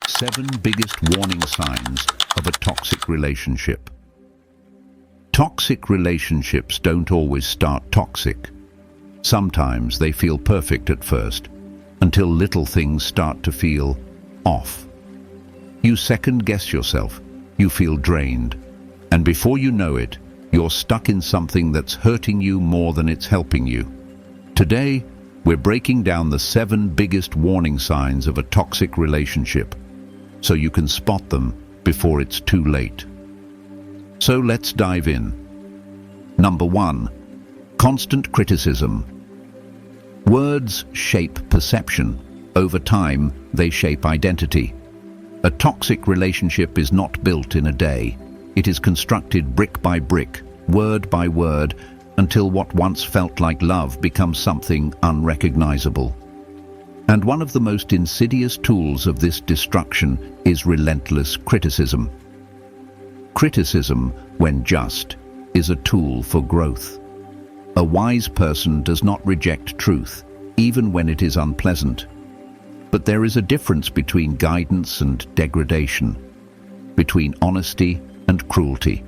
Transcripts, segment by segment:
7 biggest warning signs of a toxic relationship. Toxic relationships don't always start toxic. Sometimes they feel perfect at first, until little things start to feel off. You second-guess yourself, you feel drained, and before you know it, you're stuck in something that's hurting you more than it's helping you. Today, we're breaking down the 7 biggest warning signs of a toxic relationship, so you can spot them before it's too late. So let's dive in. Number 1. Constant criticism. Words shape perception. Over time, they shape identity. A toxic relationship is not built in a day. It is constructed brick by brick, word by word, until what once felt like love becomes something unrecognizable. And one of the most insidious tools of this destruction is relentless criticism. Criticism, when just, is a tool for growth. A wise person does not reject truth, even when it is unpleasant. But there is a difference between guidance and degradation, between honesty and cruelty.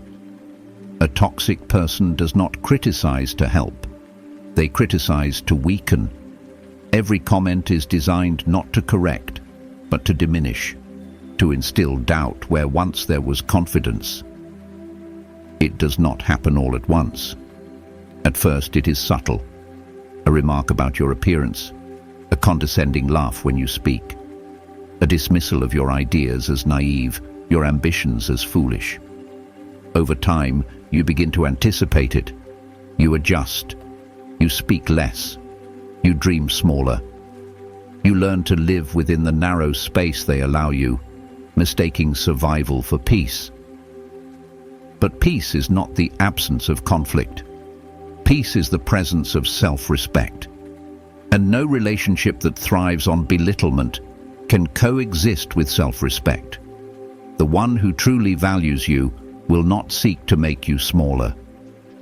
A toxic person does not criticize to help. They criticize to weaken. Every comment is designed not to correct, but to diminish, to instill doubt where once there was confidence. It does not happen all at once. At first it is subtle. A remark about your appearance, a condescending laugh when you speak, a dismissal of your ideas as naive, your ambitions as foolish. Over time, you begin to anticipate it. You adjust. You speak less. You dream smaller. You learn to live within the narrow space they allow you, mistaking survival for peace. But peace is not the absence of conflict. Peace is the presence of self-respect. And no relationship that thrives on belittlement can coexist with self-respect. The one who truly values you will not seek to make you smaller.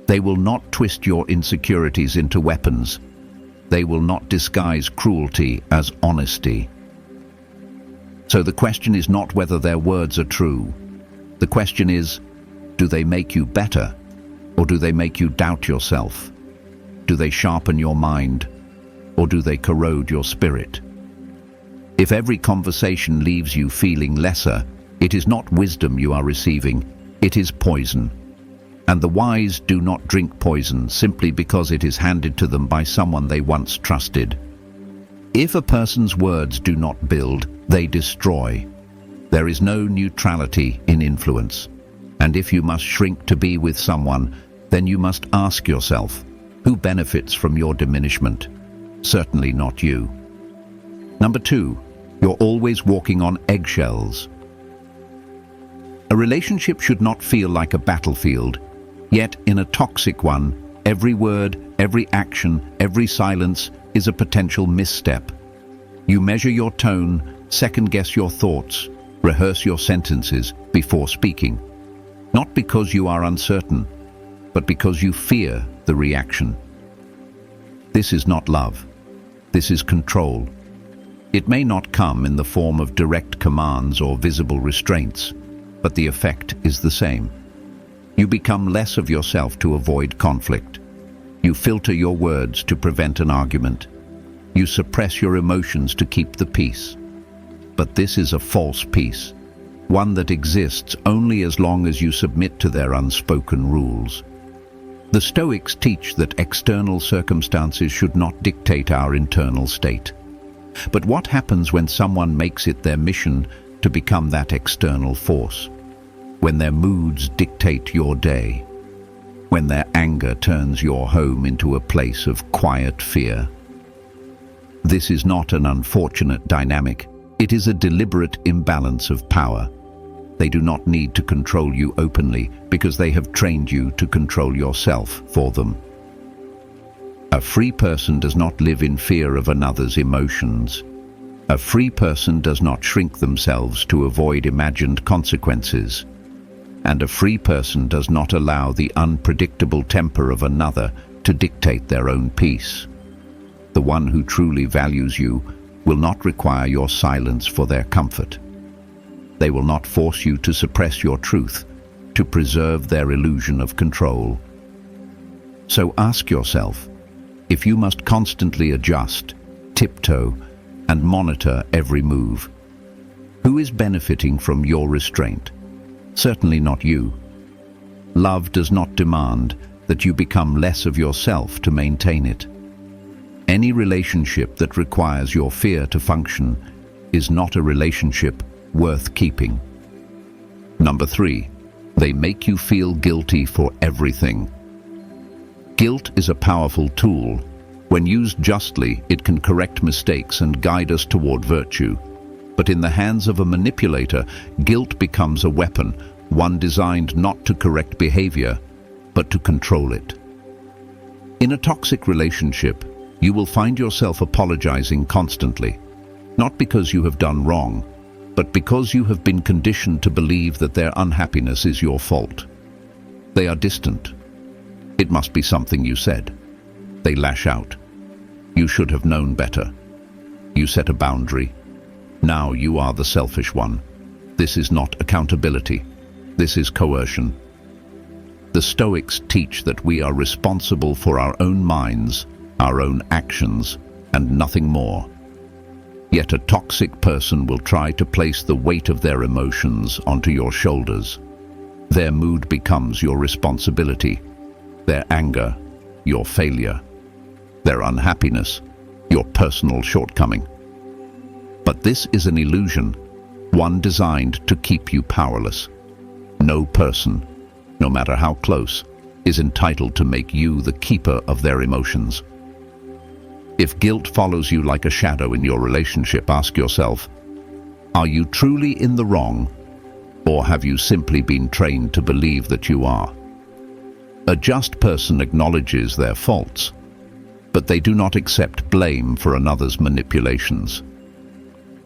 They will not twist your insecurities into weapons. They will not disguise cruelty as honesty. So the question is not whether their words are true. The question is, do they make you better, or do they make you doubt yourself? Do they sharpen your mind, or do they corrode your spirit? If every conversation leaves you feeling lesser, it is not wisdom you are receiving, it is poison. And the wise do not drink poison simply because it is handed to them by someone they once trusted. If a person's words do not build, they destroy. There is no neutrality in influence. And if you must shrink to be with someone, then you must ask yourself, who benefits from your diminishment? Certainly not you. Number 2, you're always walking on eggshells. A relationship should not feel like a battlefield. Yet, in a toxic one, every word, every action, every silence is a potential misstep. You measure your tone, second-guess your thoughts, rehearse your sentences before speaking. Not because you are uncertain, but because you fear the reaction. This is not love. This is control. It may not come in the form of direct commands or visible restraints, but the effect is the same. You become less of yourself to avoid conflict. You filter your words to prevent an argument. You suppress your emotions to keep the peace. But this is a false peace, one that exists only as long as you submit to their unspoken rules. The Stoics teach that external circumstances should not dictate our internal state. But what happens when someone makes it their mission to become that external force? When their moods dictate your day, when their anger turns your home into a place of quiet fear. This is not an unfortunate dynamic, it is a deliberate imbalance of power. They do not need to control you openly because they have trained you to control yourself for them. A free person does not live in fear of another's emotions. A free person does not shrink themselves to avoid imagined consequences. And a free person does not allow the unpredictable temper of another to dictate their own peace. The one who truly values you will not require your silence for their comfort. They will not force you to suppress your truth, to preserve their illusion of control. So ask yourself, if you must constantly adjust, tiptoe, and monitor every move, who is benefiting from your restraint? Certainly not you. Love does not demand that you become less of yourself to maintain it. Any relationship that requires your fear to function is not a relationship worth keeping. Number 3, they make you feel guilty for everything. Guilt is a powerful tool. When used justly, it can correct mistakes and guide us toward virtue. But in the hands of a manipulator, guilt becomes a weapon, one designed not to correct behavior, but to control it. In a toxic relationship, you will find yourself apologizing constantly, not because you have done wrong, but because you have been conditioned to believe that their unhappiness is your fault. They are distant. It must be something you said. They lash out. You should have known better. You set a boundary. Now you are the selfish one. This is not accountability. This is coercion. The Stoics teach that we are responsible for our own minds, our own actions, and nothing more. Yet a toxic person will try to place the weight of their emotions onto your shoulders. Their mood becomes your responsibility. Their anger, your failure. Their unhappiness, your personal shortcoming. But this is an illusion, one designed to keep you powerless. No person, no matter how close, is entitled to make you the keeper of their emotions. If guilt follows you like a shadow in your relationship, ask yourself, are you truly in the wrong, or have you simply been trained to believe that you are? A just person acknowledges their faults, but they do not accept blame for another's manipulations.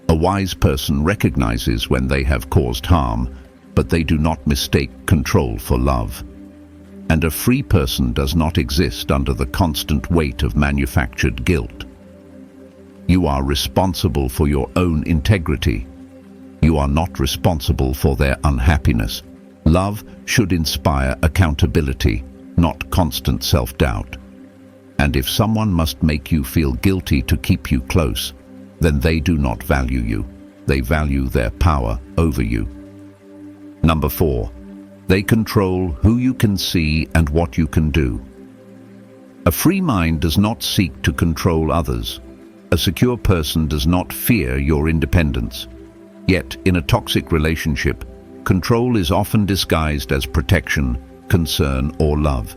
A wise person recognizes when they have caused harm, but they do not mistake control for love. And a free person does not exist under the constant weight of manufactured guilt. You are responsible for your own integrity. You are not responsible for their unhappiness. Love should inspire accountability, not constant self-doubt. And if someone must make you feel guilty to keep you close, then they do not value you. They value their power over you. Number 4, they control who you can see and what you can do. A free mind does not seek to control others. A secure person does not fear your independence. Yet, in a toxic relationship, control is often disguised as protection, concern, or love.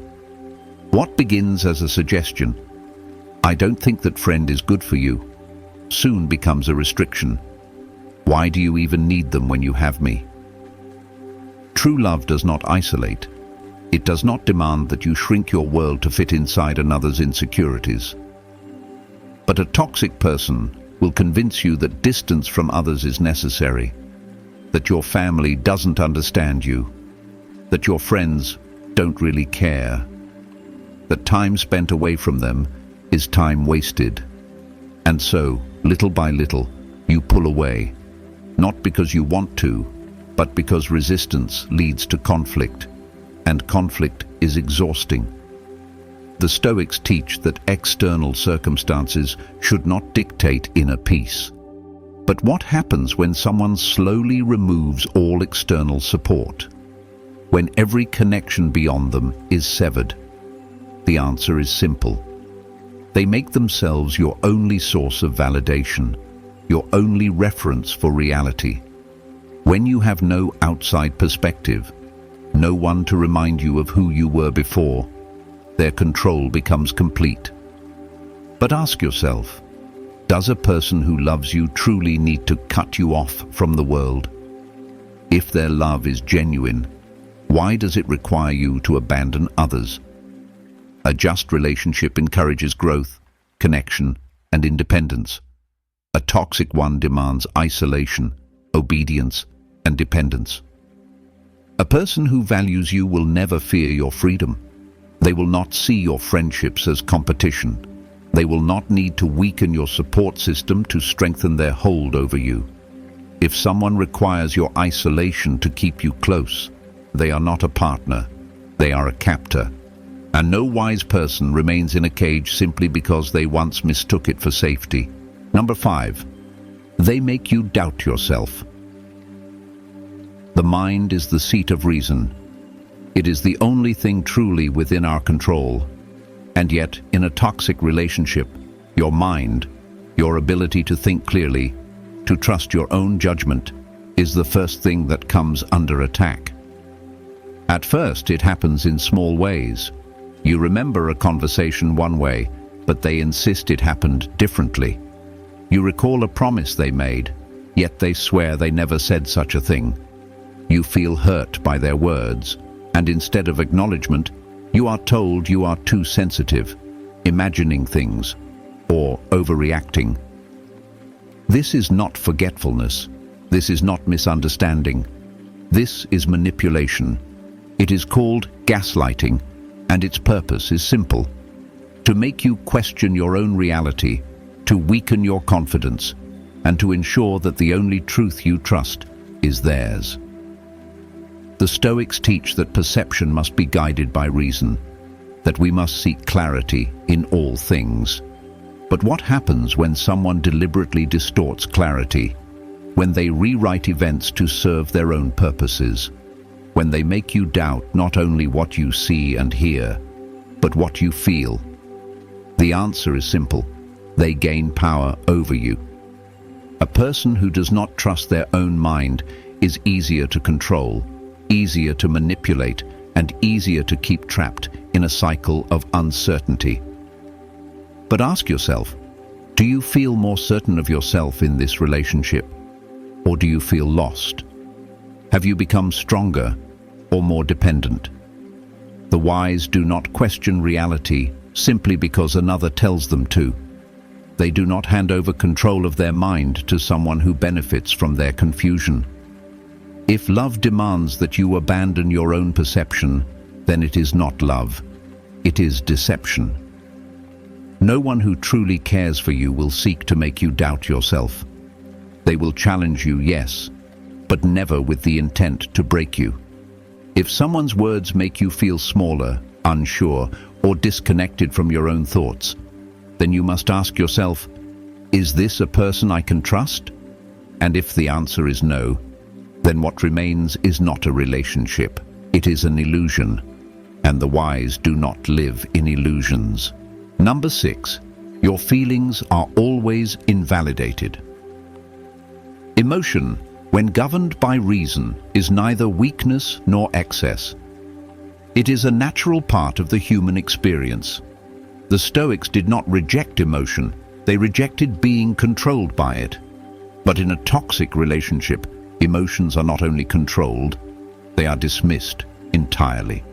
What begins as a suggestion, "I don't think that friend is good for you," soon becomes a restriction. "Why do you even need them when you have me?" True love does not isolate. It does not demand that you shrink your world to fit inside another's insecurities. But a toxic person will convince you that distance from others is necessary, that your family doesn't understand you, that your friends don't really care, that time spent away from them is time wasted. And so, little by little, you pull away, not because you want to, but because resistance leads to conflict, and conflict is exhausting. The Stoics teach that external circumstances should not dictate inner peace. But what happens when someone slowly removes all external support? When every connection beyond them is severed? The answer is simple. They make themselves your only source of validation, your only reference for reality. When you have no outside perspective, no one to remind you of who you were before, their control becomes complete. But ask yourself, does a person who loves you truly need to cut you off from the world? If their love is genuine, why does it require you to abandon others? A just relationship encourages growth, connection, and independence. A toxic one demands isolation, obedience, and dependence. A person who values you will never fear your freedom. They will not see your friendships as competition. They will not need to weaken your support system to strengthen their hold over you. If someone requires your isolation to keep you close, they are not a partner, they are a captor. And no wise person remains in a cage simply because they once mistook it for safety. Number 5, they make you doubt yourself. The mind is the seat of reason. It is the only thing truly within our control. And yet, in a toxic relationship, your mind, your ability to think clearly, to trust your own judgment, is the first thing that comes under attack. At first, it happens in small ways. You remember a conversation one way, but they insist it happened differently. You recall a promise they made, yet they swear they never said such a thing. You feel hurt by their words, and instead of acknowledgement, you are told you are too sensitive, imagining things, or overreacting. This is not forgetfulness. This is not misunderstanding. This is manipulation. It is called gaslighting, and its purpose is simple: to make you question your own reality, to weaken your confidence, and to ensure that the only truth you trust is theirs. The Stoics teach that perception must be guided by reason, that we must seek clarity in all things. But what happens when someone deliberately distorts clarity? When they rewrite events to serve their own purposes? When they make you doubt not only what you see and hear, but what you feel? The answer is simple: they gain power over you. A person who does not trust their own mind is easier to control, easier to manipulate, and easier to keep trapped in a cycle of uncertainty. But ask yourself, do you feel more certain of yourself in this relationship? Or do you feel lost? Have you become stronger or more dependent? The wise do not question reality simply because another tells them to. They do not hand over control of their mind to someone who benefits from their confusion. If love demands that you abandon your own perception, then it is not love. It is deception. No one who truly cares for you will seek to make you doubt yourself. They will challenge you, yes, but never with the intent to break you. If someone's words make you feel smaller, unsure, or disconnected from your own thoughts, then you must ask yourself, is this a person I can trust? And if the answer is no, then what remains is not a relationship. It is an illusion, and the wise do not live in illusions. Number 6, your feelings are always invalidated. Emotion, when governed by reason, is neither weakness nor excess. It is a natural part of the human experience. The Stoics did not reject emotion, they rejected being controlled by it. But in a toxic relationship, emotions are not only controlled, they are dismissed entirely.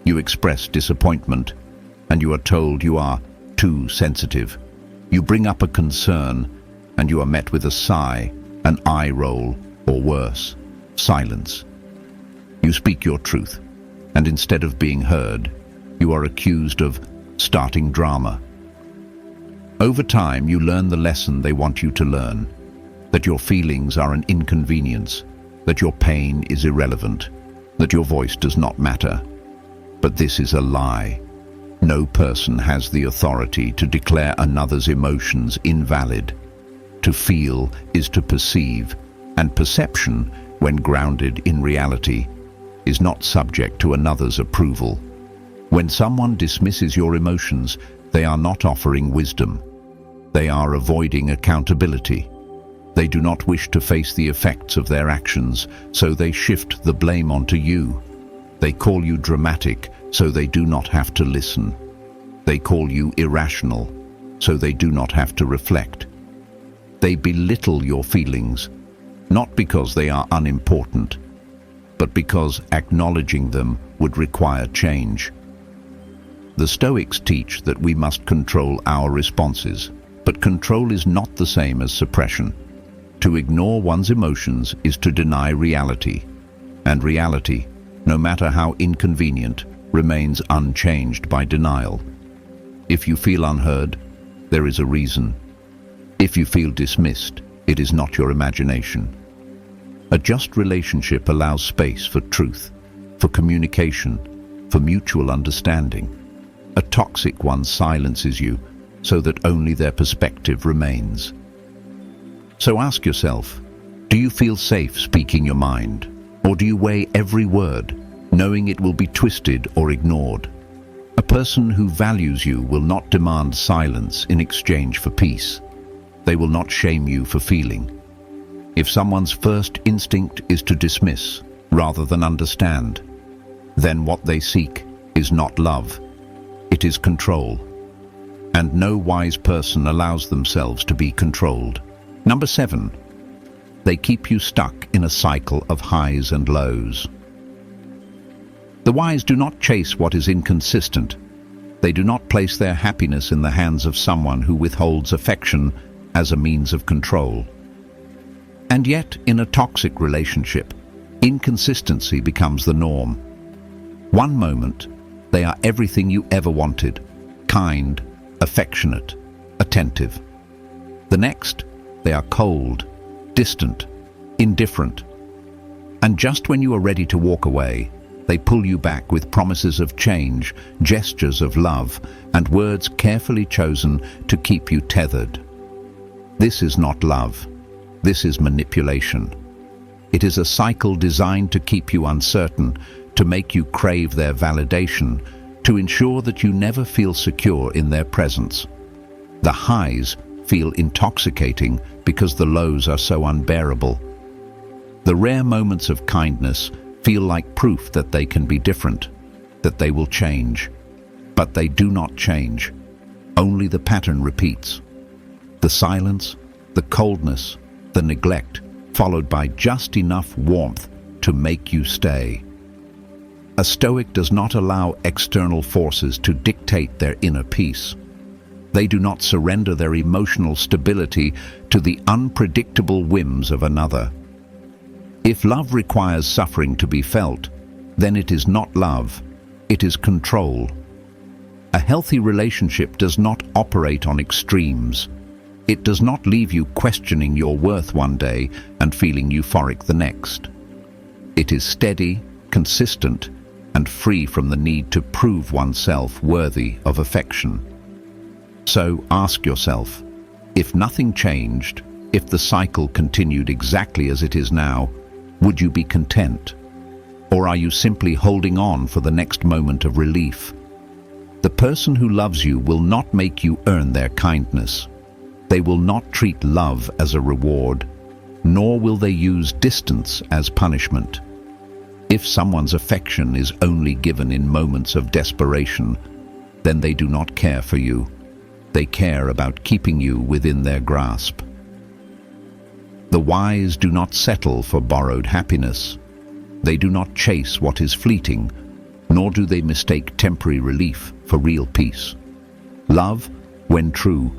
You express disappointment, and you are told you are too sensitive. You bring up a concern, and you are met with a sigh, an eye roll, or worse, silence. You speak your truth, and instead of being heard, you are accused of starting drama. Over time, you learn the lesson they want you to learn, that your feelings are an inconvenience, that your pain is irrelevant, that your voice does not matter. But this is a lie. No person has the authority to declare another's emotions invalid. To feel is to perceive, and perception, when grounded in reality, is not subject to another's approval. When someone dismisses your emotions, they are not offering wisdom. They are avoiding accountability. They do not wish to face the effects of their actions, so they shift the blame onto you. They call you dramatic, so they do not have to listen. They call you irrational, so they do not have to reflect. They belittle your feelings, not because they are unimportant, but because acknowledging them would require change. The Stoics teach that we must control our responses, but control is not the same as suppression. To ignore one's emotions is to deny reality, and reality, no matter how inconvenient, remains unchanged by denial. If you feel unheard, there is a reason. If you feel dismissed, It is not your imagination. A just relationship allows space for truth, for communication, for mutual understanding. A toxic one silences you so that only their perspective remains. So ask yourself, do you feel safe speaking your mind? Or do you weigh every word, knowing it will be twisted or ignored? A person who values you will not demand silence in exchange for peace. They will not shame you for feeling. If someone's first instinct is to dismiss rather than understand, then what they seek is not love. It is control. And no wise person allows themselves to be controlled. Number 7. They keep you stuck in a cycle of highs and lows. The wise do not chase what is inconsistent. They do not place their happiness in the hands of someone who withholds affection as a means of control. And yet, in a toxic relationship, inconsistency becomes the norm. One moment, they are everything you ever wanted, kind, affectionate, attentive. The next, they are cold, distant, indifferent. And just when you are ready to walk away, they pull you back with promises of change, gestures of love, and words carefully chosen to keep you tethered. This is not love. This is manipulation. It is a cycle designed to keep you uncertain, to make you crave their validation, to ensure that you never feel secure in their presence. The highs feel intoxicating because the lows are so unbearable. The rare moments of kindness feel like proof that they can be different, that they will change. But they do not change. Only the pattern repeats. The silence, the coldness, the neglect, followed by just enough warmth to make you stay. A Stoic does not allow external forces to dictate their inner peace. They do not surrender their emotional stability to the unpredictable whims of another. If love requires suffering to be felt, then it is not love, it is control. A healthy relationship does not operate on extremes. It does not leave you questioning your worth one day and feeling euphoric the next. It is steady, consistent, and free from the need to prove oneself worthy of affection. So ask yourself, if nothing changed, if the cycle continued exactly as it is now, would you be content? Or are you simply holding on for the next moment of relief? The person who loves you will not make you earn their kindness. They will not treat love as a reward, nor will they use distance as punishment. If someone's affection is only given in moments of desperation, then they do not care for you. They care about keeping you within their grasp. The wise do not settle for borrowed happiness. They do not chase what is fleeting, nor do they mistake temporary relief for real peace. Love, when true,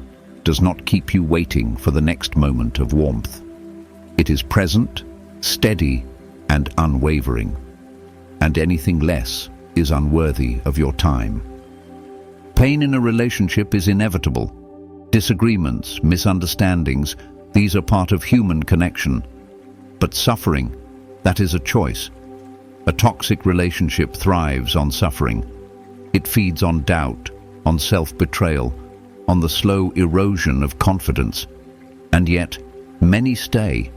does not keep you waiting for the next moment of warmth. It is present, steady, and unwavering, and anything less is unworthy of your time. Pain in a relationship is inevitable. Disagreements, misunderstandings, these are part of human connection. But suffering, that is a choice. A toxic relationship thrives on suffering. It feeds on doubt, on self-betrayal, on the slow erosion of confidence. And yet, many stay,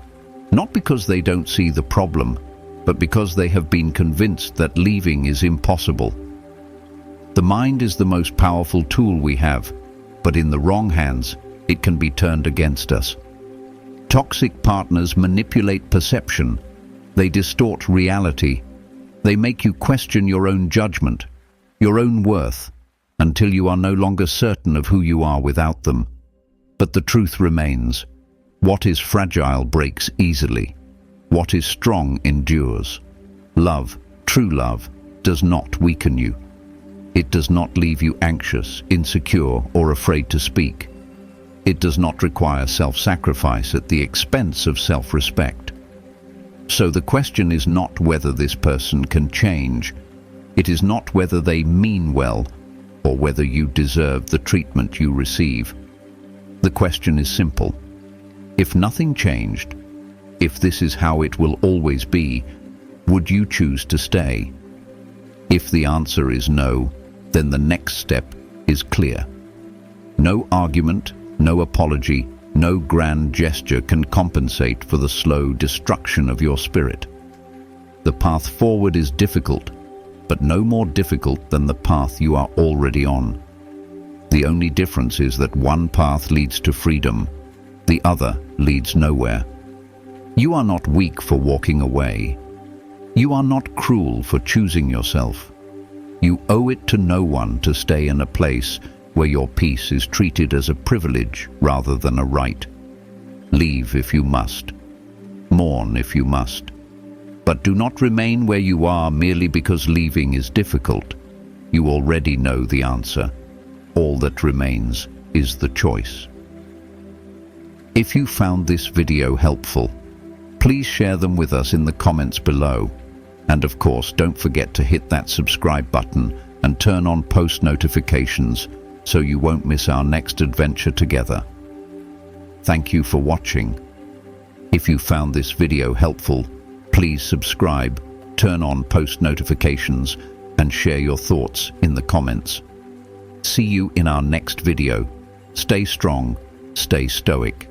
not because they don't see the problem, but because they have been convinced that leaving is impossible. The mind is the most powerful tool we have, but in the wrong hands, it can be turned against us. Toxic partners manipulate perception. They distort reality. They make you question your own judgment, your own worth, until you are no longer certain of who you are without them. But the truth remains. What is fragile breaks easily. What is strong endures. Love, true love, does not weaken you. It does not leave you anxious, insecure, or afraid to speak. It does not require self-sacrifice at the expense of self-respect. So the question is not whether this person can change. It is not whether they mean well, or whether you deserve the treatment you receive. The question is simple. If nothing changed, if this is how it will always be, would you choose to stay? If the answer is no, then the next step is clear. No argument, no apology, no grand gesture can compensate for the slow destruction of your spirit. The path forward is difficult, but no more difficult than the path you are already on. The only difference is that one path leads to freedom, the other leads nowhere. You are not weak for walking away. You are not cruel for choosing yourself. You owe it to no one to stay in a place where your peace is treated as a privilege rather than a right. Leave if you must. Mourn if you must. But do not remain where you are merely because leaving is difficult. You already know the answer. All that remains is the choice. If you found this video helpful, please share them with us in the comments below. And of course, don't forget to hit that subscribe button and turn on post notifications so you won't miss our next adventure together. Thank you for watching. If you found this video helpful, please subscribe, turn on post notifications, and share your thoughts in the comments. See you in our next video. Stay strong, stay stoic.